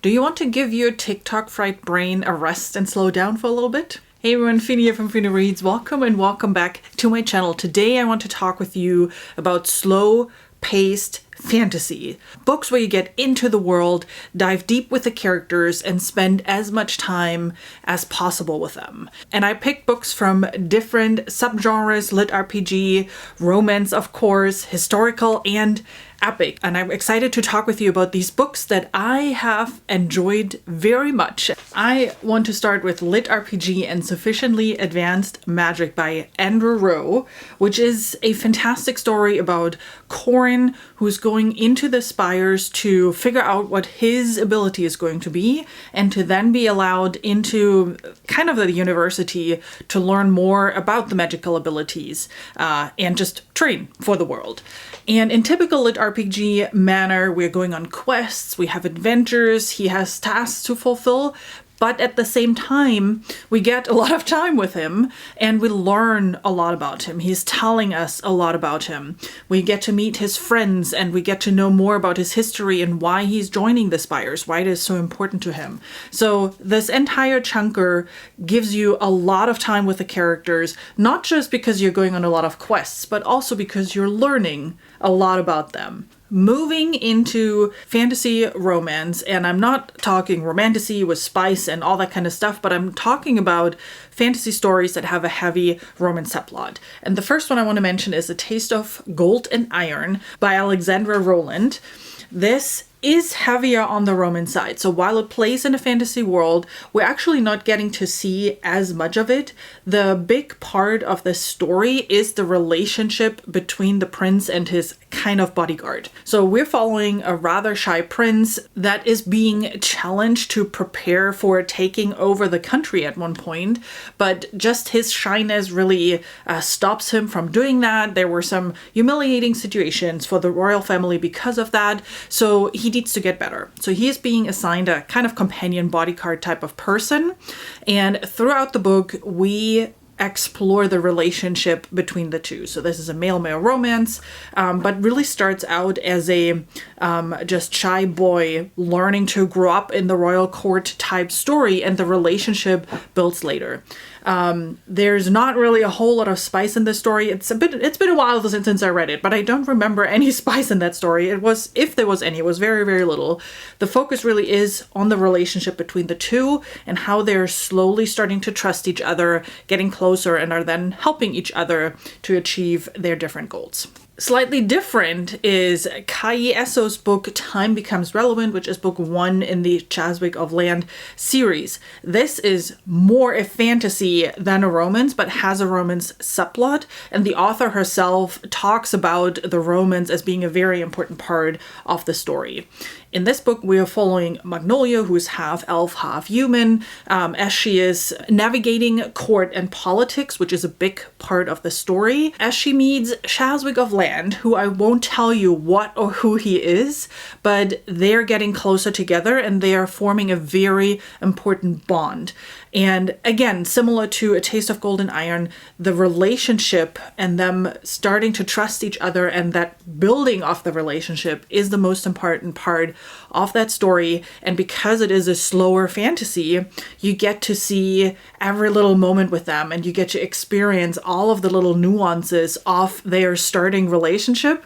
Do you want to give your TikTok fried brain a rest and slow down for a little bit? Hey everyone, Finny here from Finny Reads. Welcome and welcome back to my channel. Today I want to talk with you about slow-paced fantasy. Books where you get into the world, dive deep with the characters, and spend as much time as possible with them. And I picked books from different subgenres, LitRPG, romance of course, historical, and epic. And I'm excited to talk with you about these books that I have enjoyed very much. I want to start with LitRPG and Sufficiently Advanced Magic by Andrew Rowe, which is a fantastic story about Corin, who's going into the spires to figure out what his ability is going to be, and to then be allowed into kind of the university to learn more about the magical abilities and just train for the world. And in typical LitRPG manner, we're going on quests, we have adventures, he has tasks to fulfill, but at the same time, we get a lot of time with him and we learn a lot about him. He's telling us a lot about him. We get to meet his friends and we get to know more about his history and why he's joining the Spires, why it is so important to him. So this entire chunker gives you a lot of time with the characters, not just because you're going on a lot of quests, but also because you're learning a lot about them. Moving into fantasy romance, and I'm not talking romantasy with spice and all that kind of stuff, but I'm talking about fantasy stories that have a heavy romance subplot. And the first one I want to mention is A Taste of Gold and Iron by Alexandra Rowland. This is heavier on the romance side. So while it plays in a fantasy world, we're actually not getting to see as much of it. The big part of the story is the relationship between the prince and his kind of bodyguard. So we're following a rather shy prince that is being challenged to prepare for taking over the country at one point, but just his shyness really stops him from doing that. There were some humiliating situations for the royal family because of that. So he needs to get better. So he is being assigned a kind of companion bodyguard type of person. And throughout the book, we explore the relationship between the two. So this is a male-male romance, but really starts out as a just shy boy learning to grow up in the royal court type story, and the relationship builds later. There's not really a whole lot of spice in this story. It's been a while since I read it, but I don't remember any spice in that story. It was, if there was any, it was very, very little. The focus really is on the relationship between the two and how they're slowly starting to trust each other, getting closer, and are then helping each other to achieve their different goals. Slightly different is Kai Esso's book Time Becomes Relevant, which is book 1 in the Chaswick of Land series. This is more a fantasy than a romance, but has a romance subplot, and the author herself talks about the romance as being a very important part of the story. In this book, we are following Magnolia, who's half elf, half human, as she is navigating court and politics, which is a big part of the story, as she meets Chaswick of Land, who I won't tell you what or who he is, but they're getting closer together and they are forming a very important bond. And again, similar to A Taste of Gold and Iron, the relationship and them starting to trust each other and that building of the relationship is the most important part of that story. And because it is a slower fantasy, you get to see every little moment with them and you get to experience all of the little nuances of their starting relationship,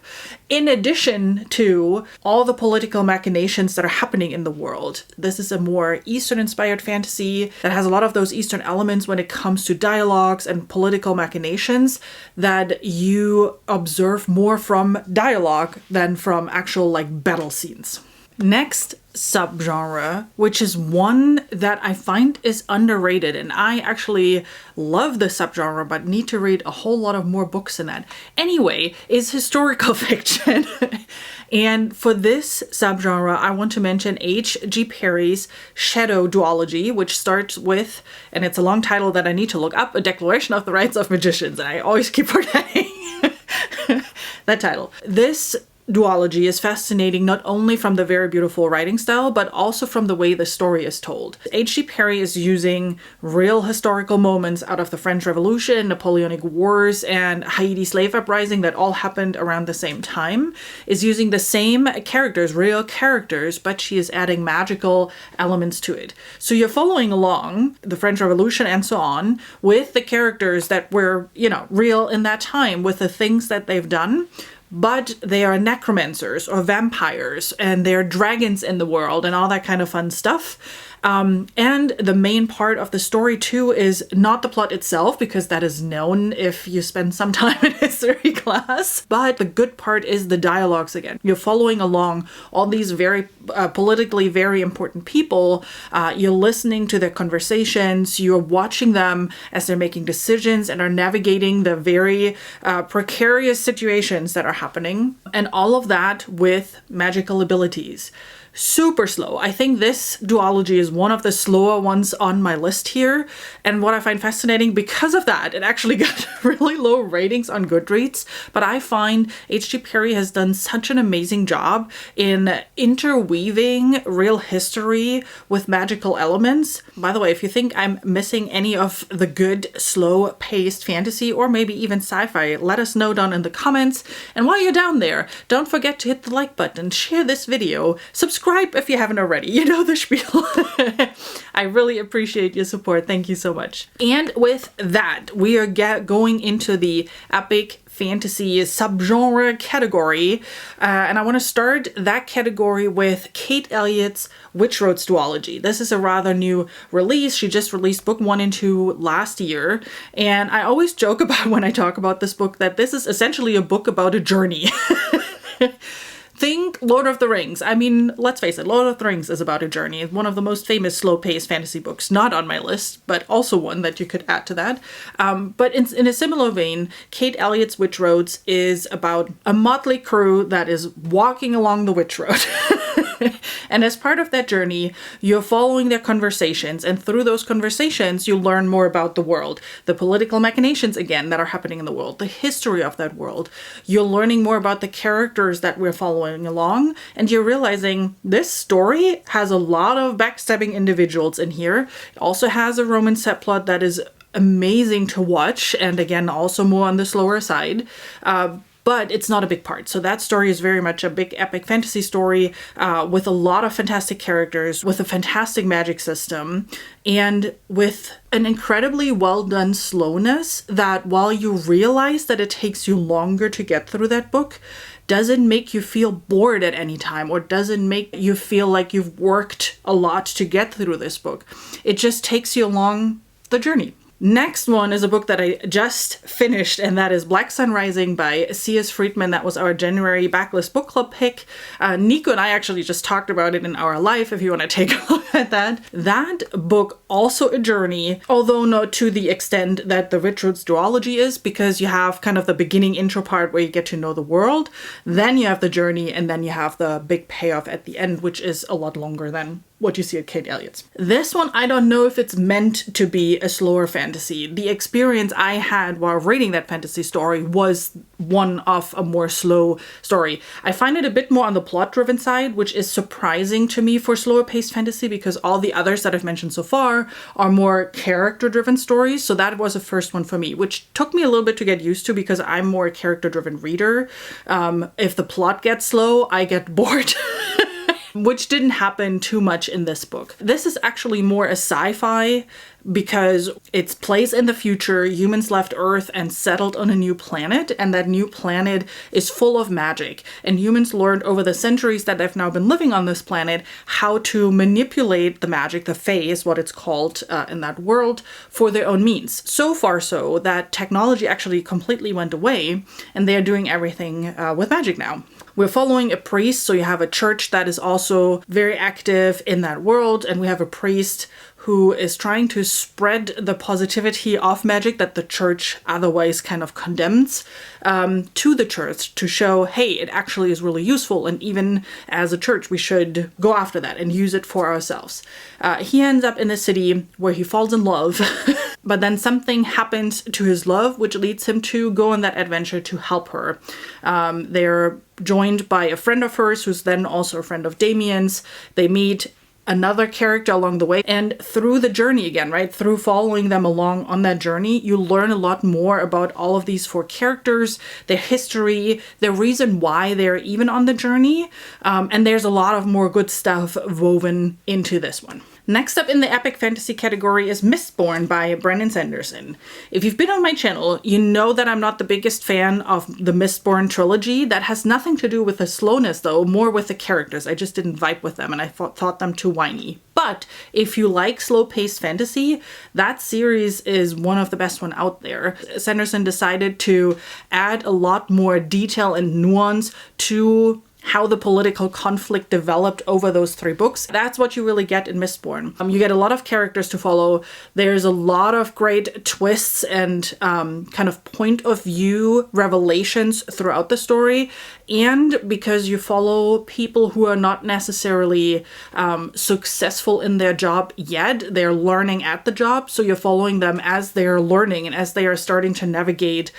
in addition to all the political machinations that are happening in the world. This is a more Eastern-inspired fantasy that has a lot of those Eastern elements when it comes to dialogues and political machinations that you observe more from dialogue than from actual battle scenes. Next subgenre, which is one that I find is underrated, and I actually love the subgenre but need to read a whole lot of more books in that. Anyway, is historical fiction. And for this subgenre, I want to mention H.G. Perry's Shadow Duology, which starts with, and it's a long title that I need to look up, A Declaration of the Rights of Magicians, and I always keep forgetting that title. This duology is fascinating not only from the very beautiful writing style, but also from the way the story is told. H.G. Perry is using real historical moments out of the French Revolution, Napoleonic Wars, and Haiti slave uprising that all happened around the same time, is using the same characters, real characters, but she is adding magical elements to it. So you're following along the French Revolution and so on with the characters that were, real in that time, with the things that they've done. But they are necromancers or vampires, and they're dragons in the world and all that kind of fun stuff. And the main part of the story too is not the plot itself, because that is known if you spend some time in history class, but the good part is the dialogues again. You're following along all these very politically very important people. You're listening to their conversations. You're watching them as they're making decisions and are navigating the very precarious situations that are happening, and all of that with magical abilities. Super slow. I think this duology is one of the slower ones on my list here. And what I find fascinating because of that, it actually got really low ratings on Goodreads. But I find H.G. Perry has done such an amazing job in interweaving real history with magical elements. By the way, if you think I'm missing any of the good, slow-paced fantasy or maybe even sci-fi, let us know down in the comments. And while you're down there, don't forget to hit the like button, share this video, subscribe if you haven't already. You know the spiel. I really appreciate your support. Thank you so much. And with that, we are going into the epic fantasy subgenre category. And I want to start that category with Kate Elliott's Witch Roads duology. This is a rather new release. She just released book 1 and 2 last year. And I always joke about when I talk about this book that this is essentially a book about a journey. Think Lord of the Rings. I mean, let's face it, Lord of the Rings is about a journey. It's one of the most famous slow-paced fantasy books, not on my list, but also one that you could add to that. But in a similar vein, Kate Elliott's Witch Roads is about a motley crew that is walking along the Witch Road. And as part of that journey, you're following their conversations, and through those conversations, you learn more about the world, the political machinations, again, that are happening in the world, the history of that world. You're learning more about the characters that we're following along, and you're realizing this story has a lot of backstabbing individuals in here. It also has a romance subplot that is amazing to watch, and again, also more on the slower side. But it's not a big part. So that story is very much a big epic fantasy story with a lot of fantastic characters, with a fantastic magic system, and with an incredibly well done slowness that while you realize that it takes you longer to get through that book, doesn't make you feel bored at any time or doesn't make you feel like you've worked a lot to get through this book. It just takes you along the journey. Next one is a book that I just finished, and that is Black Sun Rising by C.S. Friedman. That was our January backlist book club pick. Nico and I actually just talked about it in our live, if you want to take a look at that. That book, also a journey, although not to the extent that the Witch Roads duology is, because you have kind of the beginning intro part where you get to know the world, then you have the journey, and then you have the big payoff at the end, which is a lot longer than what you see at Kate Elliott's. This one, I don't know if it's meant to be a slower fantasy. The experience I had while reading that fantasy story was one of a more slow story. I find it a bit more on the plot-driven side, which is surprising to me for slower-paced fantasy because all the others that I've mentioned so far are more character-driven stories. So that was the first one for me, which took me a little bit to get used to because I'm more a character-driven reader. If the plot gets slow, I get bored. Which didn't happen too much in this book. This is actually more a sci-fi because it's placed in the future. Humans left Earth and settled on a new planet, and that new planet is full of magic. And humans learned over the centuries that they've now been living on this planet how to manipulate the magic, the Fae is what it's called in that world, for their own means. So far so that technology actually completely went away, and they're doing everything with magic now. We're following a priest, so you have a church that is also very active in that world, and we have a priest who is trying to spread the positivity of magic that the church otherwise kind of condemns to the church to show, hey, it actually is really useful, and even as a church we should go after that and use it for ourselves. He ends up in a city where he falls in love but then something happens to his love, which leads him to go on that adventure to help her. They're joined by a friend of hers, who's then also a friend of Damien's. They meet another character along the way, and through the journey again, right, through following them along on that journey, you learn a lot more about all of these 4 characters, their history, the reason why they're even on the journey, and there's a lot of more good stuff woven into this one. Next up in the epic fantasy category is Mistborn by Brandon Sanderson. If you've been on my channel, you know that I'm not the biggest fan of the Mistborn trilogy. That has nothing to do with the slowness though, more with the characters. I just didn't vibe with them and I thought them too whiny. But if you like slow-paced fantasy, that series is one of the best one out there. Sanderson decided to add a lot more detail and nuance to how the political conflict developed over those 3 books. That's what you really get in Mistborn. You get a lot of characters to follow. There's a lot of great twists and kind of point of view revelations throughout the story. And because you follow people who are not necessarily successful in their job yet, they're learning at the job. So you're following them as they're learning and as they are starting to navigate,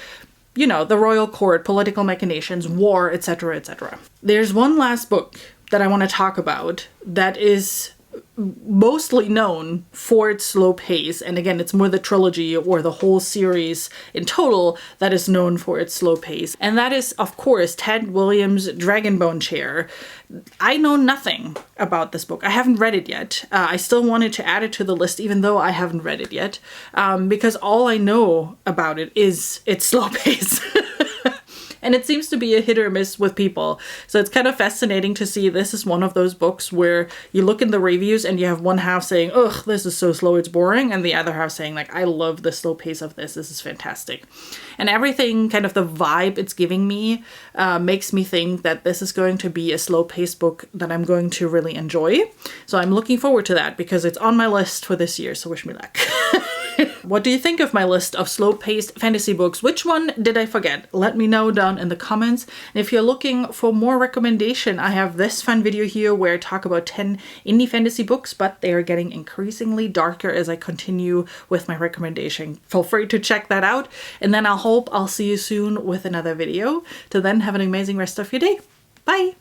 you know, the royal court, political machinations, war, etc., etc. There's one last book that I want to talk about that is mostly known for its slow pace. And again, it's more the trilogy or the whole series in total that is known for its slow pace. And that is, of course, Ted Williams' Dragonbone Chair. I know nothing about this book. I haven't read it yet. I still wanted to add it to the list, even though I haven't read it yet, because all I know about it is its slow pace. And it seems to be a hit or miss with people. So it's kind of fascinating to see this is one of those books where you look in the reviews and you have one half saying, ugh, this is so slow, it's boring. And the other half saying like, I love the slow pace of this. This is fantastic. And everything, kind of the vibe it's giving me, makes me think that this is going to be a slow paced book that I'm going to really enjoy. So I'm looking forward to that because it's on my list for this year. So wish me luck. What do you think of my list of slow-paced fantasy books? Which one did I forget? Let me know down in the comments. And if you're looking for more recommendation, I have this fun video here where I talk about 10 indie fantasy books, but they are getting increasingly darker as I continue with my recommendation. Feel free to check that out. And then I'll see you soon with another video. Till then, have an amazing rest of your day. Bye!